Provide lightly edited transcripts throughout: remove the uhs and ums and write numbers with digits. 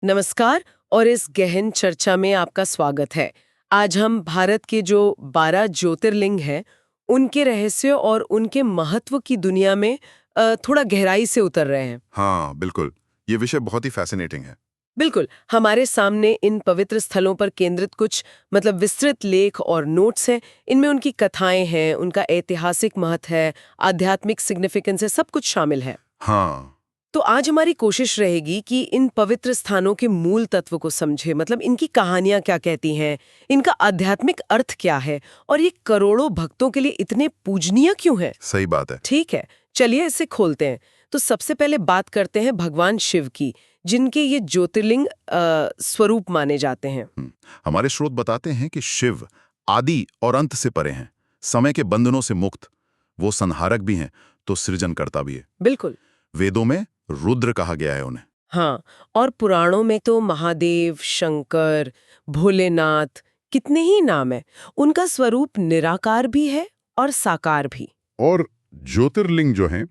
नमस्कार और इस गहन चर्चा में आपका स्वागत है। आज हम भारत के जो 12 ज्योतिर्लिंग हैं, उनके रहस्य और उनके महत्व की दुनिया में थोड़ा गहराई से उतर रहे हैं। हाँ, बिल्कुल। ये विषय बहुत ही फैसिनेटिंग है। बिल्कुल, हमारे सामने इन पवित्र स्थलों पर केंद्रित कुछ विस्तृत लेख और नोट्स हैं। इनमें उनकी कथाएं हैं, उनका ऐतिहासिक महत्व है, आध्यात्मिक सिग्निफिकेंस है, सब कुछ शामिल है। हाँ, तो आज हमारी कोशिश रहेगी कि इन पवित्र स्थानों के मूल तत्व को समझे, इनकी कहानियां क्या कहती हैं, इनका आध्यात्मिक अर्थ क्या है और ये करोड़ों भक्तों के लिए इतने पूजनीय क्यों है। सही बात है। ठीक है, चलिए इसे खोलते हैं। तो सबसे पहले बात करते हैं भगवान शिव की, जिनके ये ज्योतिर्लिंग स्वरूप माने जाते हैं। हमारे स्रोत बताते हैं कि शिव आदि और अंत से परे हैं, समय के बंधनों से मुक्त। वो संहारक भी हैं, तो सृजनकर्ता भी है। बिल्कुल। वेदों में रुद्र कहा गया है उन्हें। हाँ, और पुराणों में तो महादेव, शंकर, भोलेनाथ, कितने ही नाम है। उनका स्वरूप निराकार भी है और साकार भी। और ज्योतिर्लिंग जो हैं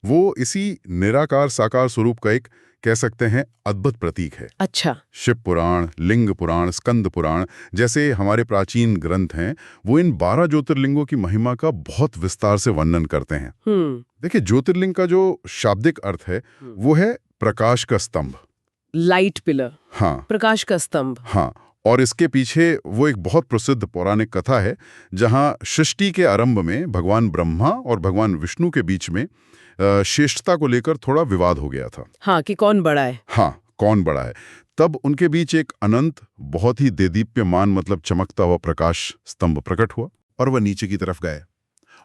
वो इसी निराकार साकार स्वरूप का एक कह सकते हैं अद्भुत प्रतीक है। अच्छा। शिव पुराण, लिंग पुराण, स्कंद पुराण जैसे हमारे प्राचीन ग्रंथ हैं, वो इन 12 ज्योतिर्लिंगों की महिमा का बहुत विस्तार से वर्णन करते हैं। देखिए, ज्योतिर्लिंग का जो शाब्दिक अर्थ है वो है प्रकाश का स्तंभ, लाइट पिलर। हाँ, प्रकाश का स्तंभ। हाँ। और इसके पीछे वो एक बहुत प्रसिद्ध पौराणिक कथा है जहां सृष्टि के आरंभ में भगवान ब्रह्मा और भगवान विष्णु के बीच में श्रेष्ठता को लेकर थोड़ा विवाद हो गया था। हाँ, कि कौन बड़ा है। हाँ, कौन बड़ा है। तब उनके बीच एक अनंत, बहुत ही देदीप्यमान चमकता हुआ प्रकाश स्तंभ प्रकट हुआ और वह नीचे की तरफ गए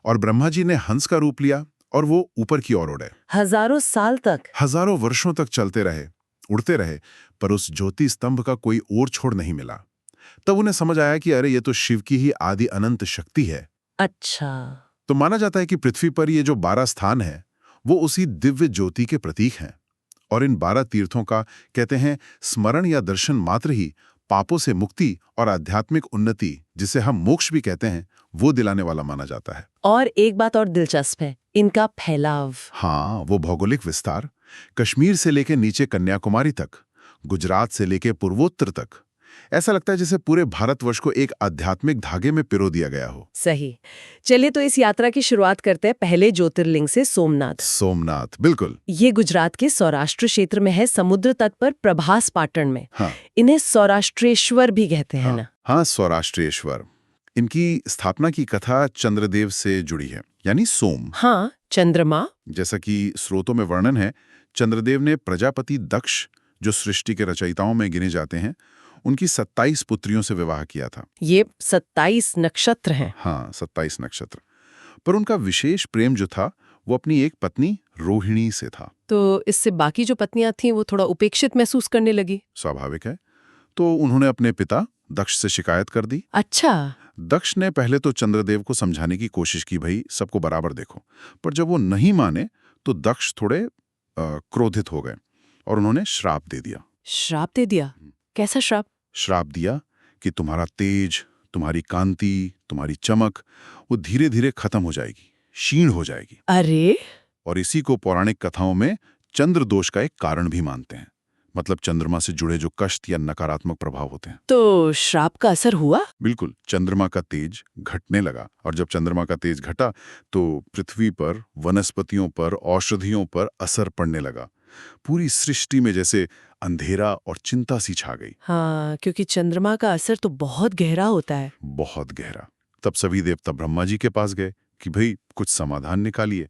और ब्रह्मा जी ने हंस का रूप लिया और वो ऊपर की ओर उड़े। हजारों साल तक, हजारों वर्षों तक चलते रहे, उड़ते रहे, पर उस ज्योति स्तंभ का कोई और छोर नहीं मिला। तब उन्हें समझ आया कि अरे, ये तो शिव की ही आदि अनंत शक्ति है। अच्छा। तो माना जाता है कि पृथ्वी पर ये जो 12 स्थान है वो उसी दिव्य ज्योति के प्रतीक हैं। और इन 12 तीर्थों का कहते हैं स्मरण या दर्शन मात्र ही पापों से मुक्ति और आध्यात्मिक उन्नति, जिसे हम मोक्ष भी कहते हैं, वो दिलाने वाला माना जाता है। और एक बात और दिलचस्प है, इनका फैलाव। हाँ, वो भौगोलिक विस्तार, कश्मीर से लेके नीचे कन्याकुमारी तक, गुजरात से लेके पूर्वोत्तर तक। ऐसा लगता है जैसे पूरे भारतवर्ष को एक आध्यात्मिक धागे में पिरो दिया गया हो। सही। चलिए तो इस यात्रा की शुरुआत करते हैं पहले ज्योतिर्लिंग से, सोमनाथ। सोमनाथ, बिल्कुल। ये गुजरात के सौराष्ट्र क्षेत्र में है, समुद्र तट पर प्रभास पाटन में। हाँ, इन्हें सौराष्ट्रेश्वर भी कहते हैं ना। हाँ, सौराष्ट्रेश्वर। इनकी स्थापना की कथा चंद्रदेव से जुड़ी है, यानी सोम। हाँ, चंद्रमा। जैसा कि स्रोतों में वर्णन है, चंद्रदेव ने प्रजापति दक्ष, जो सृष्टि के रचयिताओं में गिने जाते हैं, उनकी 27 पुत्रियों से विवाह किया था। ये 27 नक्षत्र हैं। हाँ, 27 नक्षत्र। पर उनका विशेष प्रेम जो था वो अपनी एक पत्नी रोहिणी से था। तो इससे बाकी जो पत्नियां थीं वो थोड़ा उपेक्षित महसूस करने लगी। स्वाभाविक है। तो उन्होंने अपने पिता दक्ष से शिकायत कर दी। अच्छा। दक्ष ने पहले तो चंद्रदेव को समझाने की कोशिश की, भाई सबको बराबर देखो। पर जब वो नहीं माने तो दक्ष थोड़े क्रोधित हो गए और उन्होंने श्राप दे दिया। श्राप दे दिया? कैसा श्राप? श्राप दिया कि तुम्हारा तेज, तुम्हारी कांति, तुम्हारी चमक वो धीरे धीरे खत्म हो जाएगी, क्षीण हो जाएगी। अरे! और इसी को पौराणिक कथाओं में चंद्र दोष का एक कारण भी मानते हैं। चंद्रमा से जुड़े जो कष्ट या नकारात्मक प्रभाव होते हैं। तो श्राप का असर हुआ? बिल्कुल, चंद्रमा का तेज घटने लगा और जब चंद्रमा का तेज घटा तो पृथ्वी पर, वनस्पतियों पर, औषधियों पर असर पड़ने लगा। पूरी सृष्टि में जैसे अंधेरा और चिंता सी छा गई। हाँ, क्योंकि चंद्रमा का असर तो बहुत गहरा होता है। बहुत गहरा। तब सभी देवता ब्रह्मा जी के पास गए कि भाई कुछ समाधान निकालिए।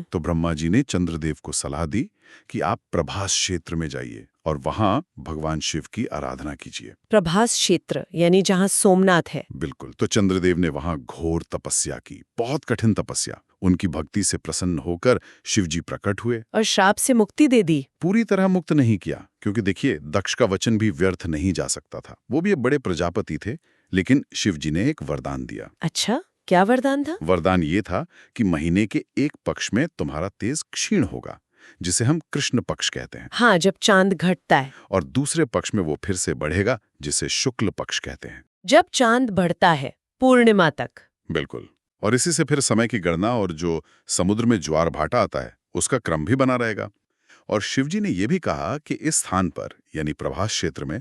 तो ब्रह्मा जी ने चंद्रदेव को सलाह दी कि आप प्रभास क्षेत्र में जाइए और वहां भगवान शिव की आराधना कीजिए। प्रभास क्षेत्र यानी जहाँ सोमनाथ है। बिल्कुल। तो चंद्रदेव ने वहां घोर तपस्या की, बहुत कठिन तपस्या। उनकी भक्ति से प्रसन्न होकर शिव जी प्रकट हुए और श्राप से मुक्ति दे दी। पूरी तरह मुक्त नहीं किया, क्योंकि देखिए दक्ष का वचन भी व्यर्थ नहीं जा सकता था। वो भी एक बड़े प्रजापति थे, लेकिन शिव जी ने एक वरदान दिया। अच्छा, क्या वरदान था? वरदान ये था कि महीने के एक पक्ष में तुम्हारा तेज क्षीण होगा, जिसे हम कृष्ण पक्ष कहते हैं। हाँ, जब चांद घटता है। और दूसरे पक्ष में वो फिर से बढ़ेगा, जिसे शुक्ल पक्ष कहते हैं। जब चांद बढ़ता है पूर्णिमा तक। बिल्कुल। और इसी से फिर समय की गणना और जो समुद्र में ज्वार भाटा आता है उसका क्रम भी बना रहेगा। और शिवजी ने यह भी कहा कि इस स्थान पर यानी प्रभास क्षेत्र में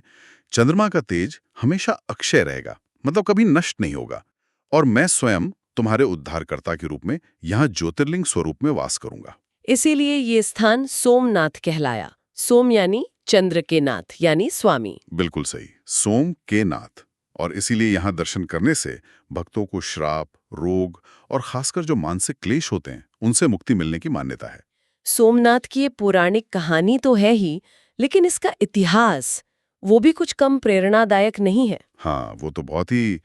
चंद्रमा का तेज हमेशा अक्षय रहेगा, मतलब कभी नष्ट नहीं होगा, और मैं स्वयं तुम्हारे उद्धारकर्ता के रूप में यहाँ ज्योतिर्लिंग स्वरूप में वास करूंगा। इसीलिए ये स्थान सोमनाथ कहलाया। सोम यानी चंद्र के नाथ यानी स्वामी। बिल्कुल सही, सोम के नाथ। और इसीलिए यहाँ दर्शन करने से भक्तों को श्राप, रोग और खासकर जो मानसिक क्लेश होते हैं उनसे मुक्ति मिलने की मान्यता है। सोमनाथ की ये पौराणिक कहानी तो है ही, लेकिन इसका इतिहास वो भी कुछ कम प्रेरणादायक नहीं है। हाँ, वो तो बहुत ही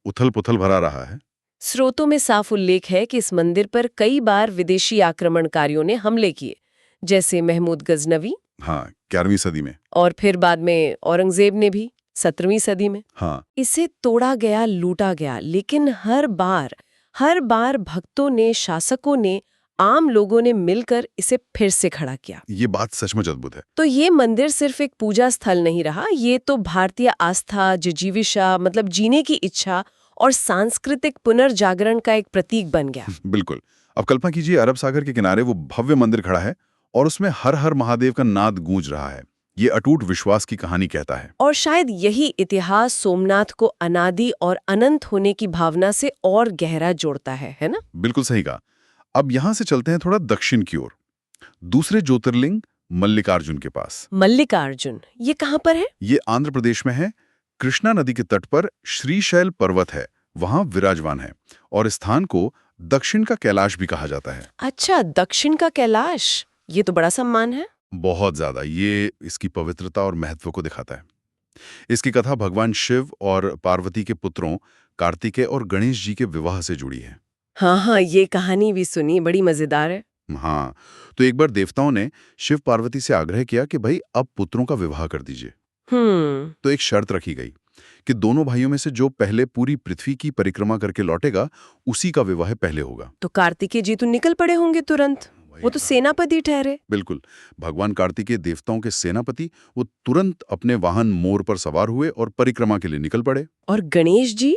उथल पुथल भरा रहा है। स्रोतों में साफ उल्लेख है कि इस मंदिर पर कई बार विदेशी आक्रमणकारियों ने हमले किए, जैसे महमूद गजनवी, हाँ, 11वीं सदी में। और फिर बाद में औरंगजेब ने भी 17वीं सदी में। हाँ, इसे तोड़ा गया, लूटा गया, लेकिन हर बार भक्तों ने, शासकों ने, आम लोगों ने मिलकर इसे फिर से खड़ा किया। ये बात सचमुच अद्भुत है। तो ये मंदिर सिर्फ एक पूजा स्थल नहीं रहा, ये तो भारतीय आस्था, जिजीविषा मतलब जीने की इच्छा और सांस्कृतिक पुनर्जागरण का एक प्रतीक बन गया। बिल्कुल। अब कल्पना कीजिए, अरब सागर के किनारे वो भव्य मंदिर खड़ा है और उसमें हर हर महादेव का नाद गूंज रहा है। ये अटूट विश्वास की कहानी कहता है। और शायद यही इतिहास सोमनाथ को अनादि और अनंत होने की भावना से और गहरा जोड़ता है ना? बिल्कुल सही कहा। अब यहां से चलते हैं थोड़ा दक्षिण की ओर, दूसरे ज्योतिर्लिंग मल्लिकार्जुन के पास। मल्लिकार्जुन, ये कहाँ पर है? ये आंध्र प्रदेश में है। कृष्णा नदी के तट पर श्रीशैल पर्वत है, वहां विराजमान है, और इस स्थान को दक्षिण का कैलाश भी कहा जाता है। अच्छा, दक्षिण का कैलाश, ये तो बड़ा सम्मान है। बहुत ज्यादा। ये इसकी पवित्रता और महत्व को दिखाता है। इसकी कथा भगवान शिव और पार्वती के पुत्रों कार्तिकेय और गणेश जी के विवाह से जुड़ी है। हाँ, ये कहानी भी सुनी, बड़ी मजेदार है। हाँ, तो एक बार देवताओं ने शिव पार्वती से आग्रह किया कि भाई अब पुत्रों का विवाह कर दीजिए। तो एक शर्त रखी गई कि दोनों भाइयों में से जो पहले पूरी पृथ्वी की परिक्रमा करके लौटेगा उसी का विवाह पहले होगा। तो कार्तिकेय जी तो निकल पड़े होंगे तुरंत, वो तो सेनापति ठहरे। बिल्कुल, भगवान कार्तिकेय देवताओं के सेनापति, वो तुरंत अपने वाहन मोर पर सवार हुए और परिक्रमा के लिए निकल पड़े। और गणेश जी?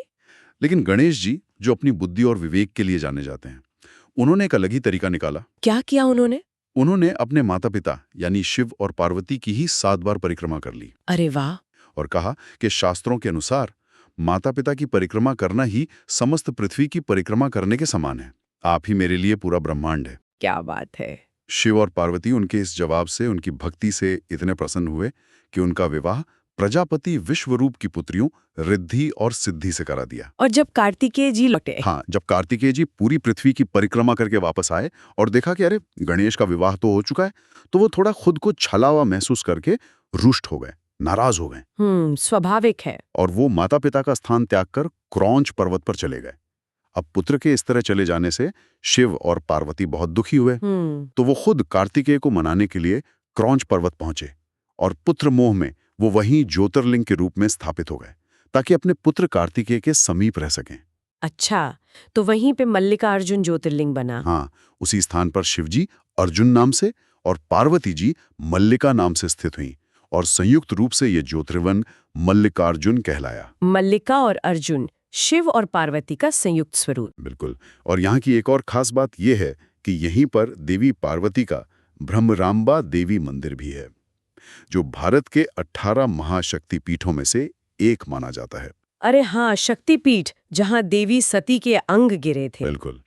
लेकिन गणेश जी, जो अपनी बुद्धि और विवेक के लिए जाने जाते हैं, उन्होंने एक अलग ही तरीका निकाला। क्या किया उन्होंने? उन्होंने अपने माता पिता यानी शिव और पार्वती की ही 7 बार परिक्रमा कर ली। अरे वाह! और कहा कि शास्त्रों के अनुसार माता पिता की परिक्रमा करना ही समस्त पृथ्वी की परिक्रमा करने के समान है। आप ही मेरे लिए पूरा ब्रह्मांड है। क्या बात है। शिव और पार्वती उनके इस जवाब से, उनकी भक्ति से इतने प्रसन्न हुए कि उनका विवाह प्रजापति विश्वरूप की पुत्रियों रिद्धि और सिद्धि से करा दिया। और जब कार्तिकेय जी लौटे? हाँ, जब कार्तिकेय जी पूरी पृथ्वी की परिक्रमा करके वापस आए और देखा कि अरे गणेश का विवाह तो हो चुका है, तो वो थोड़ा खुद को छला हुआ महसूस करके रुष्ट हो गए, नाराज हो गए। स्वाभाविक है। और वो माता पिता का स्थान त्याग कर क्रौंच पर्वत पर चले गए। अब पुत्र के इस तरह चले जाने से शिव और पार्वती बहुत दुखी हुए। तो वो खुद कार्तिकेय को मनाने के लिए क्रौंच पर्वत पहुंचे और पुत्र मोह में वो वहीं ज्योतिर्लिंग के रूप में स्थापित हो गए ताकि अपने पुत्र कार्तिकेय के समीप रह सकें। अच्छा, तो वहीं पे मल्लिकार्जुन ज्योतिर्लिंग बना। हाँ, उसी स्थान पर शिवजी अर्जुन नाम से और पार्वती जी मल्लिका नाम से स्थित हुई और संयुक्त रूप से ये ज्योतिर्वन मल्लिकार्जुन कहलाया। मल्लिका और अर्जुन, शिव और पार्वती का संयुक्त स्वरूप। बिल्कुल। और यहाँ की एक और खास बात यह है कि यहीं पर देवी पार्वती का ब्रह्मरांबा देवी मंदिर भी है, जो भारत के 18 महाशक्ति पीठों में से एक माना जाता है। अरे हाँ, शक्तिपीठ, जहाँ देवी सती के अंग गिरे थे। बिल्कुल।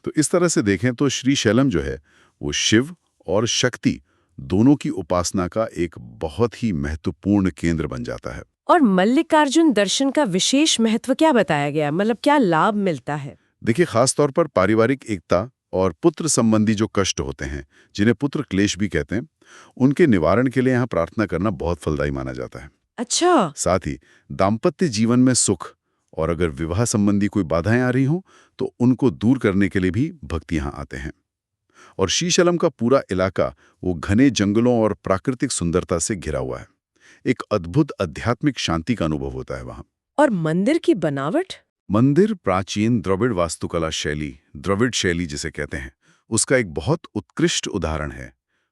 तो इस तरह से देखें तो श्रीशैलम जो है वो शिव और शक्ति दोनों की उपासना का एक बहुत ही महत्वपूर्ण केंद्र बन जाता है। और मल्लिकार्जुन दर्शन का विशेष महत्व क्या बताया गया, मतलब क्या लाभ मिलता है? देखिए, खास तौर पर पारिवारिक एकता और पुत्र संबंधी जो कष्ट होते हैं, जिन्हें पुत्र क्लेश भी कहते हैं, उनके निवारण के लिए यहाँ प्रार्थना करना बहुत फलदायी माना जाता है। अच्छा। साथ ही दाम्पत्य जीवन में सुख और अगर विवाह संबंधी कोई बाधाएं आ रही हों तो उनको दूर करने के लिए भी भक्त यहाँ आते हैं। और श्रीशैलम का पूरा इलाका वो घने जंगलों और प्राकृतिक सुंदरता से घिरा हुआ है। एक अद्भुत आध्यात्मिक शांति का अनुभव होता है वहां। और मंदिर की बनावट? मंदिर प्राचीन द्रविड़ वास्तुकला शैली, द्रविड़ शैली जिसे कहते हैं, उसका एक बहुत उत्कृष्ट उदाहरण है।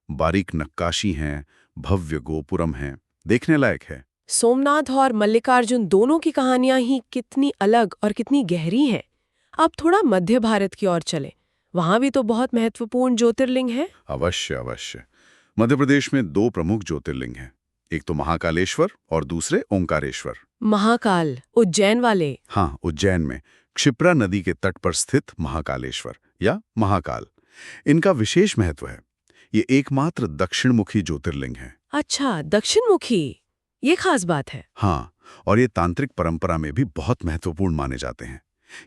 बारीक नक्काशी हैं, भव्य गोपुरम हैं, देखने लायक है। सोमनाथ और मल्लिकार्जुन दोनों की कहानियां ही कितनी अलग और कितनी गहरी हैं। अब थोड़ा मध्य भारत की ओर चले, वहां भी तो बहुत महत्वपूर्ण ज्योतिर्लिंग है। अवश्य अवश्य। मध्य प्रदेश में दो प्रमुख ज्योतिर्लिंग हैं, एक तो महाकालेश्वर और दूसरे ओंकारेश्वर। महाकाल उज्जैन वाले। हाँ, उज्जैन में क्षिप्रा नदी के तट पर स्थित महाकालेश्वर या महाकाल, इनका विशेष महत्व है। ये एकमात्र दक्षिणमुखी ज्योतिर्लिंग है। अच्छा, दक्षिणमुखी, ये खास बात है। हाँ, और ये तांत्रिक परंपरा में भी बहुत महत्वपूर्ण माने जाते हैं।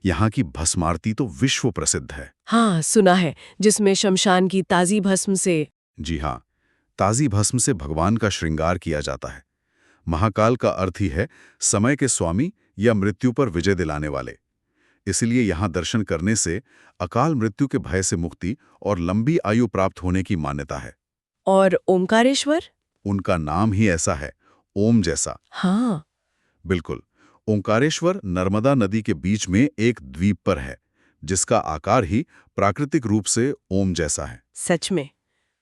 यहाँ की भस्म आरती तो विश्व प्रसिद्ध है। हाँ, सुना है, जिसमें शमशान की ताजी भस्म से। जी हाँ, ताजी भस्म से भगवान का श्रृंगार किया जाता है। महाकाल का अर्थ ही है समय के स्वामी या मृत्यु पर विजय दिलाने वाले। इसलिए यहाँ दर्शन करने से अकाल मृत्यु के भय से मुक्ति और लंबी आयु प्राप्त होने की मान्यता है। और ओंकारेश्वर? उनका नाम ही ऐसा है, ओम जैसा। हाँ। बिल्कुल, ओंकारेश्वर नर्मदा नदी के बीच में एक द्वीप पर है, जिसका आकार ही प्राकृतिक रूप से ओम जैसा है। सच में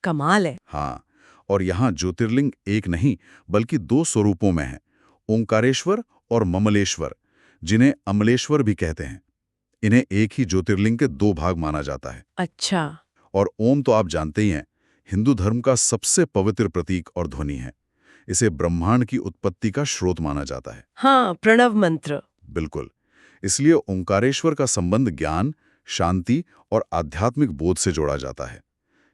कमाल है। हाँ, और यहाँ ज्योतिर्लिंग एक नहीं बल्कि दो स्वरूपों में है, ओंकारेश्वर और ममलेश्वर, जिन्हें अमलेश्वर भी कहते हैं। इन्हें एक ही ज्योतिर्लिंग के दो भाग माना जाता है। अच्छा। और ओम तो आप जानते ही हैं, हिंदू धर्म का सबसे पवित्र प्रतीक और ध्वनि है। इसे ब्रह्मांड की उत्पत्ति का स्रोत माना जाता है। हाँ, प्रणव मंत्र। बिल्कुल, इसलिए ओंकारेश्वर का संबंध ज्ञान, शांति और आध्यात्मिक बोध से जोड़ा जाता है।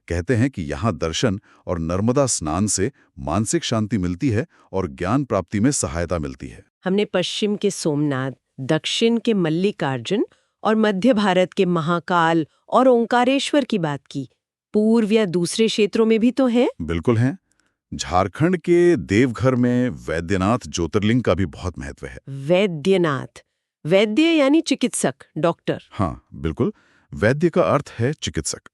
कहते हैं कि यहाँ दर्शन और नर्मदा स्नान से मानसिक शांति मिलती है और ज्ञान प्राप्ति में सहायता मिलती है। हमने पश्चिम के सोमनाथ, दक्षिण के मल्लिकार्जुन और मध्य भारत के महाकाल और ओंकारेश्वर की बात की। पूर्व या दूसरे क्षेत्रों में भी तो है? बिल्कुल हैं। झारखंड के देवघर में वैद्यनाथ ज्योतिर्लिंग का भी बहुत महत्व है। वैद्यनाथ, वैद्य यानी चिकित्सक, डॉक्टर। हाँ, बिल्कुल, वैद्य का अर्थ है चिकित्सक।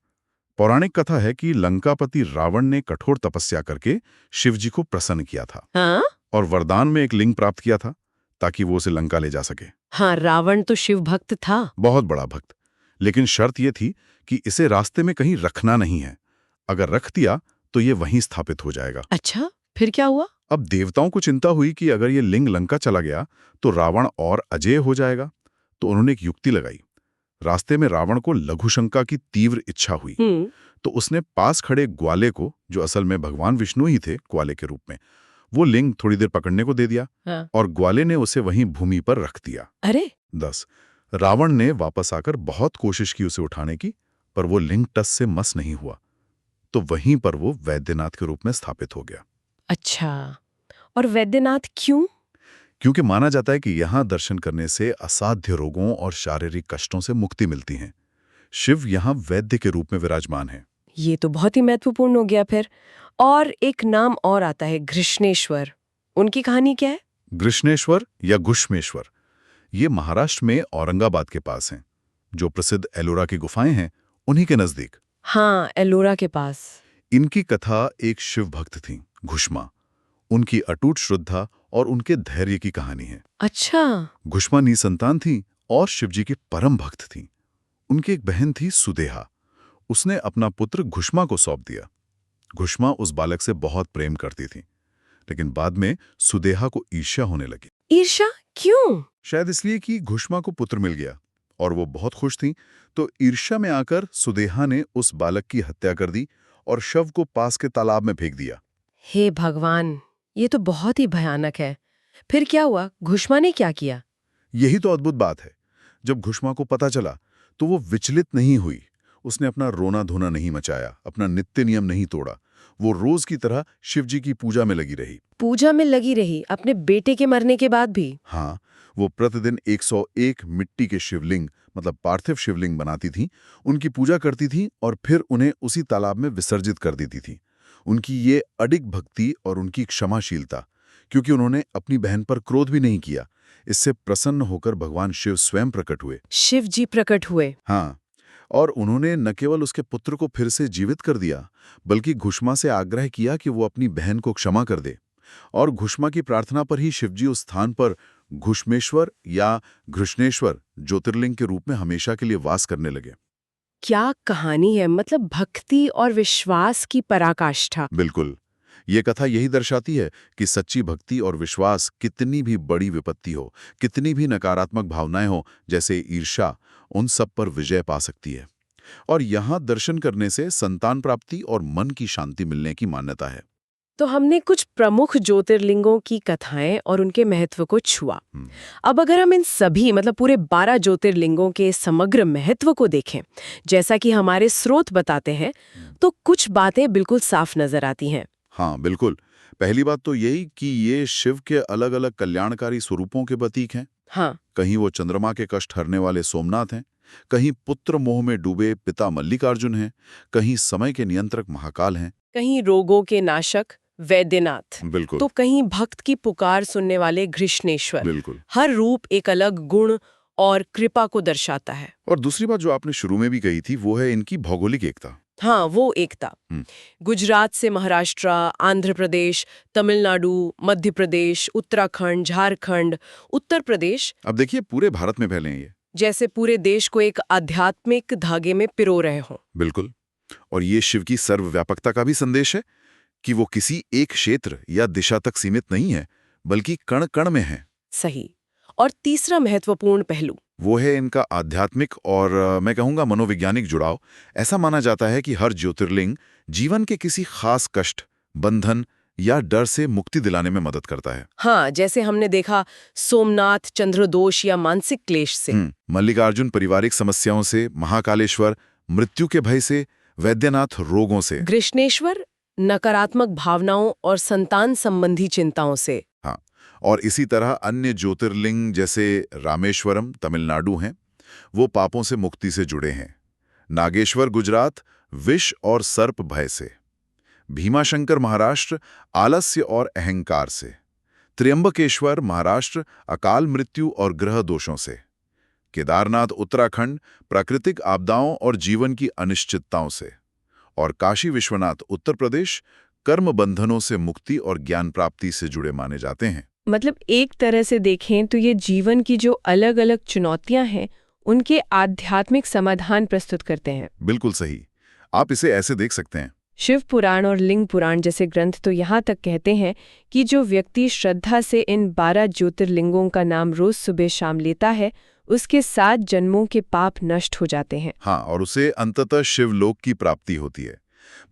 पौराणिक कथा है कि लंकापति रावण ने कठोर तपस्या करके शिवजी को प्रसन्न किया था। हाँ? और वरदान में एक लिंग प्राप्त किया था ताकि वो उसे लंका ले जा सके। हाँ, रावण तो शिव भक्त था। बहुत बड़ा भक्त। लेकिन शर्त ये थी कि इसे रास्ते में कहीं रखना नहीं है। अगर रख दिया तो ये वहीं स्थापित हो जाएगा। अच्छा, फिर क्या हुआ? अब देवताओं को चिंता हुई कि अगर ये लिंग लंका चला गया तो रावण और अजेय हो जाएगा। तो उन्होंने एक युक्ति लगाई। रास्ते में रावण को लघुशंका की तीव्र इच्छा हुई, तो उसने पास खड़े ग्वाले को, जो असल में भगवान विष्णु ही थे ग्वाले के रूप में, वो लिंग थोड़ी देर पकड़ने को दे दिया। हाँ। और ग्वाले ने उसे वहीं भूमि पर रख दिया। अरे! 10 रावण ने वापस आकर बहुत कोशिश की उसे उठाने की, पर वो लिंग टस से मस नहीं हुआ। तो वहीं पर वो वैद्यनाथ के रूप में स्थापित हो गया। अच्छा, और वैद्यनाथ क्यों? क्योंकि माना जाता है कि यहाँ दर्शन करने से असाध्य रोगों और शारीरिक कष्टों से मुक्ति मिलती है। शिव यहाँ वैद्य के रूप में विराजमान है। ये तो बहुत ही महत्वपूर्ण हो गया फिर। और एक नाम और आता है, घृष्णेश्वर। उनकी कहानी क्या है? घृष्णेश्वर या घुश्मेश्वर, ये महाराष्ट्र में औरंगाबाद के पास हैं। जो प्रसिद्ध एलोरा की गुफाएं हैं, उन्हीं के नजदीक। हाँ, एलोरा के पास। इनकी कथा एक शिव भक्त थी, घुष्मा। उनकी अटूट श्रद्धा और उनके धैर्य की कहानी है। अच्छा। घुष्मा निसंतान थी और शिवजी की परम भक्त थी। उनकी एक बहन थी सुदेहा। उसने अपना पुत्र घुष्मा को सौंप दिया। घुष्मा उस बालक से बहुत प्रेम करती थी, लेकिन बाद में सुदेहा को ईर्ष्या होने लगी। ईर्ष्या क्यों? शायद इसलिए कि घुष्मा को पुत्र मिल गया और वो बहुत खुश थी। तो ईर्ष्या में आकर सुदेहा ने उस बालक की हत्या कर दी और शव को पास के तालाब में फेंक दिया। हे भगवान, ये तो बहुत ही भयानक है। फिर क्या हुआ? घुष्मा ने क्या किया? यही तो अद्भुत बात है। जब घुष्मा को पता चला तो वो विचलित नहीं हुई। उसने अपना रोना धोना नहीं मचाया, अपना नित्य नियम नहीं तोड़ा। वो रोज की तरह शिवजी की पूजा में लगी रही। पूजा में लगी रही, अपने बेटे के मरने के बाद भी? हाँ, वो प्रतिदिन 101 मिट्टी के शिवलिंग, मतलब पार्थिव शिवलिंग बनाती थी, उनकी पूजा करती थी और फिर उन्हें उसी तालाब में विसर्जित कर देती थी। उनकी ये अडिग भक्ति और उनकी क्षमाशीलता, क्योंकि उन्होंने अपनी बहन पर क्रोध भी नहीं किया, इससे प्रसन्न होकर भगवान शिव स्वयं प्रकट हुए। शिव जी प्रकट हुए? हाँ, और उन्होंने न केवल उसके पुत्र को फिर से जीवित कर दिया, बल्कि घुष्मा से आग्रह किया कि वो अपनी बहन को क्षमा कर दे। और घुष्मा की प्रार्थना पर ही शिवजी उस स्थान पर घुष्मेश्वर या घृष्णेश्वर ज्योतिर्लिंग के रूप में हमेशा के लिए वास करने लगे। क्या कहानी है, मतलब भक्ति और विश्वास की पराकाष्ठा। बिल्कुल, ये कथा यही दर्शाती है कि सच्ची भक्ति और विश्वास कितनी भी बड़ी विपत्ति हो, कितनी भी नकारात्मक भावनाएं हो, जैसे ईर्ष्या, उन सब पर विजय पा सकती है। और यहाँ दर्शन करने से संतान प्राप्ति और मन की शांति मिलने की मान्यता है। तो हमने कुछ प्रमुख ज्योतिर्लिंगों की कथाएं और उनके महत्व को छुआ। अब अगर हम इन सभी मतलब पूरे 12 ज्योतिर्लिंगों के समग्र महत्व को देखें, जैसा कि हमारे स्रोत बताते हैं, तो कुछ बातें बिल्कुल साफ नजर आती हैं। हाँ, बिल्कुल। पहली बात तो यही कि ये शिव के अलग-अलग कल्याणकारी स्वरूपों के प्रतीक हैं। हाँ, कहीं वो चंद्रमा के कष्ट हरने वाले सोमनाथ हैं, कहीं पुत्र मोह में डूबे पिता मल्लिकार्जुन हैं, कहीं समय के नियंत्रक महाकाल हैं। कहीं रोगों के नाशक वैद्यनाथ, बिल्कुल, तो कहीं भक्त की पुकार सुनने वाले घृष्णेश्वर। बिल्कुल। हर रूप एक अलग गुण और कृपा को दर्शाता है। और दूसरी बात जो आपने शुरू में भी कही थी, वो है इनकी भौगोलिक एकता। हाँ, वो एकता। हम्म। गुजरात से महाराष्ट्र, आंध्र प्रदेश, तमिलनाडु, मध्य प्रदेश, उत्तराखंड, झारखंड, उत्तर प्रदेश, अब देखिए पूरे भारत में फैले हैं ये। जैसे पूरे देश को एक आध्यात्मिक धागे में पिरो रहे हों। बिल्कुल। और ये शिव की सर्वव्यापकता का भी संदेश है कि वो किसी एक क्षेत्र या दिशा तक सीमित नहीं है, बल्कि कण-कण में है। सही। और तीसरा महत्वपूर्ण पहलू, वो है इनका आध्यात्मिक और मैं कहूँगा मनोवैज्ञानिक जुड़ाव। ऐसा माना जाता है कि हर ज्योतिर्लिंग जीवन के किसी खास कष्ट, बंधन या डर से मुक्ति दिलाने में मदद करता है। हाँ, जैसे हमने देखा सोमनाथ चंद्रदोष या मानसिक क्लेश से, मल्लिकार्जुन पारिवारिक समस्याओं से, महाकालेश्वर मृत्यु के भय से, वैद्यनाथ रोगों से, कृष्णेश्वर नकारात्मक भावनाओं और संतान संबंधी चिंताओं से। हाँ, और इसी तरह अन्य ज्योतिर्लिंग जैसे रामेश्वरम तमिलनाडु हैं, वो पापों से मुक्ति से जुड़े हैं। नागेश्वर गुजरात विष और सर्प भय से, भीमाशंकर महाराष्ट्र आलस्य और अहंकार से, त्र्यंबकेश्वर महाराष्ट्र अकाल मृत्यु और ग्रह दोषों से, केदारनाथ उत्तराखंड प्राकृतिक आपदाओं और जीवन की अनिश्चितताओं से, और काशी विश्वनाथ उत्तर प्रदेश कर्म बंधनों से मुक्ति और ज्ञान प्राप्ति से जुड़े माने जाते हैं। मतलब एक तरह से देखें तो ये जीवन की जो अलग अलग चुनौतियां हैं, उनके आध्यात्मिक समाधान प्रस्तुत करते हैं। बिल्कुल सही, आप इसे ऐसे देख सकते हैं। शिव पुराण और लिंग पुराण जैसे ग्रंथ तो यहाँ तक कहते हैं कि जो व्यक्ति श्रद्धा से इन 12 ज्योतिर्लिंगों का नाम रोज सुबह शाम लेता है, उसके 7 जन्मों के पाप नष्ट हो जाते हैं। हाँ, और उसे अंततः शिवलोक की प्राप्ति होती है।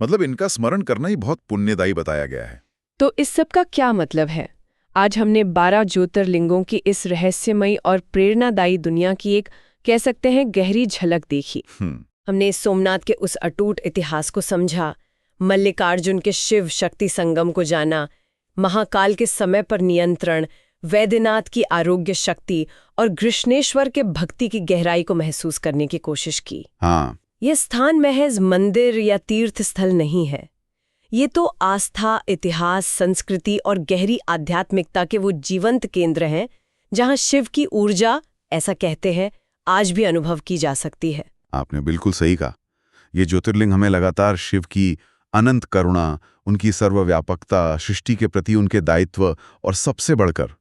मतलब इनका स्मरण करना ही बहुत पुण्यदायी बताया गया है। तो इस सब का क्या मतलब है? आज हमने 12 ज्योतिर्लिंगों की इस रहस्यमयी और प्रेरणादायी दुनिया की एक कह सकते हैं गहरी झलक देखी। हमने सोमनाथ के उस अटूट इतिहास को समझा, मल्लिकार्जुन के शिव शक्ति संगम को जाना, महाकाल के समय पर नियंत्रण, वैद्यनाथ की आरोग्य शक्ति और कृष्णेश्वर के भक्ति की गहराई को महसूस करने की कोशिश की। हाँ, यह स्थान महज मंदिर या तीर्थ स्थल नहीं है। ये तो आस्था, इतिहास, संस्कृति और गहरी आध्यात्मिकता के वो जीवंत केंद्र हैं जहां शिव की ऊर्जा, ऐसा कहते हैं, आज भी अनुभव की जा सकती है। आपने बिल्कुल सही कहा। ये ज्योतिर्लिंग हमें लगातार शिव की अनंत करुणा, उनकी सर्वव्यापकता, सृष्टि के प्रति उनके दायित्व और सबसे बढ़कर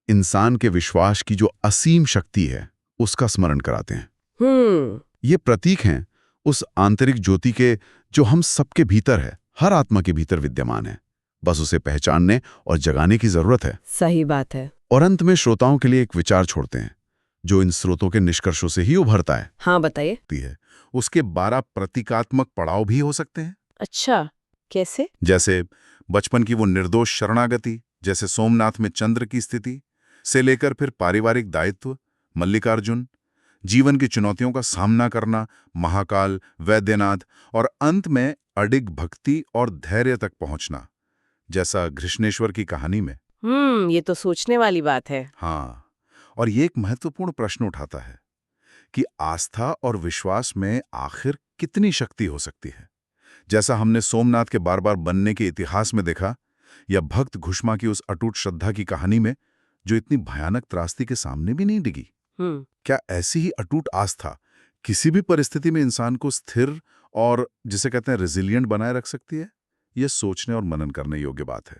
इंसान के विश्वास की जो असीम शक्ति है, उसका स्मरण कराते हैं। ये प्रतीक हैं उस आंतरिक ज्योति के जो हम सबके भीतर है, हर आत्मा के भीतर विद्यमान है। बस उसे पहचानने और जगाने की जरूरत है। सही बात है। और अंत में श्रोताओं के लिए एक विचार छोड़ते हैं जो इन स्रोतों के निष्कर्षों से ही उभरता है। हाँ, बताइए। उसके 12 प्रतीकात्मक पड़ाव भी हो सकते हैं। अच्छा, कैसे? जैसे बचपन की वो निर्दोष शरणागति, जैसे सोमनाथ में चंद्र की स्थिति से लेकर फिर पारिवारिक दायित्व, मल्लिकार्जुन, जीवन की चुनौतियों का सामना करना, महाकाल, वैद्यनाथ, और अंत में अडिग भक्ति और धैर्य तक पहुंचना, जैसा घृष्णेश्वर की कहानी में। ये तो सोचने वाली बात है। हाँ, और ये एक महत्वपूर्ण प्रश्न उठाता है कि आस्था और विश्वास में आखिर कितनी शक्ति हो सकती है। जैसा हमने सोमनाथ के बार बार बनने के इतिहास में देखा, या भक्त घुष्मा की उस अटूट श्रद्धा की कहानी में जो इतनी भयानक त्रासदी के सामने भी नहीं डिगी। क्या ऐसी ही अटूट आस्था किसी भी परिस्थिति में इंसान को स्थिर और जिसे कहते हैं रेजिलिएंट बनाए रख सकती है? यह सोचने और मनन करने योग्य बात है।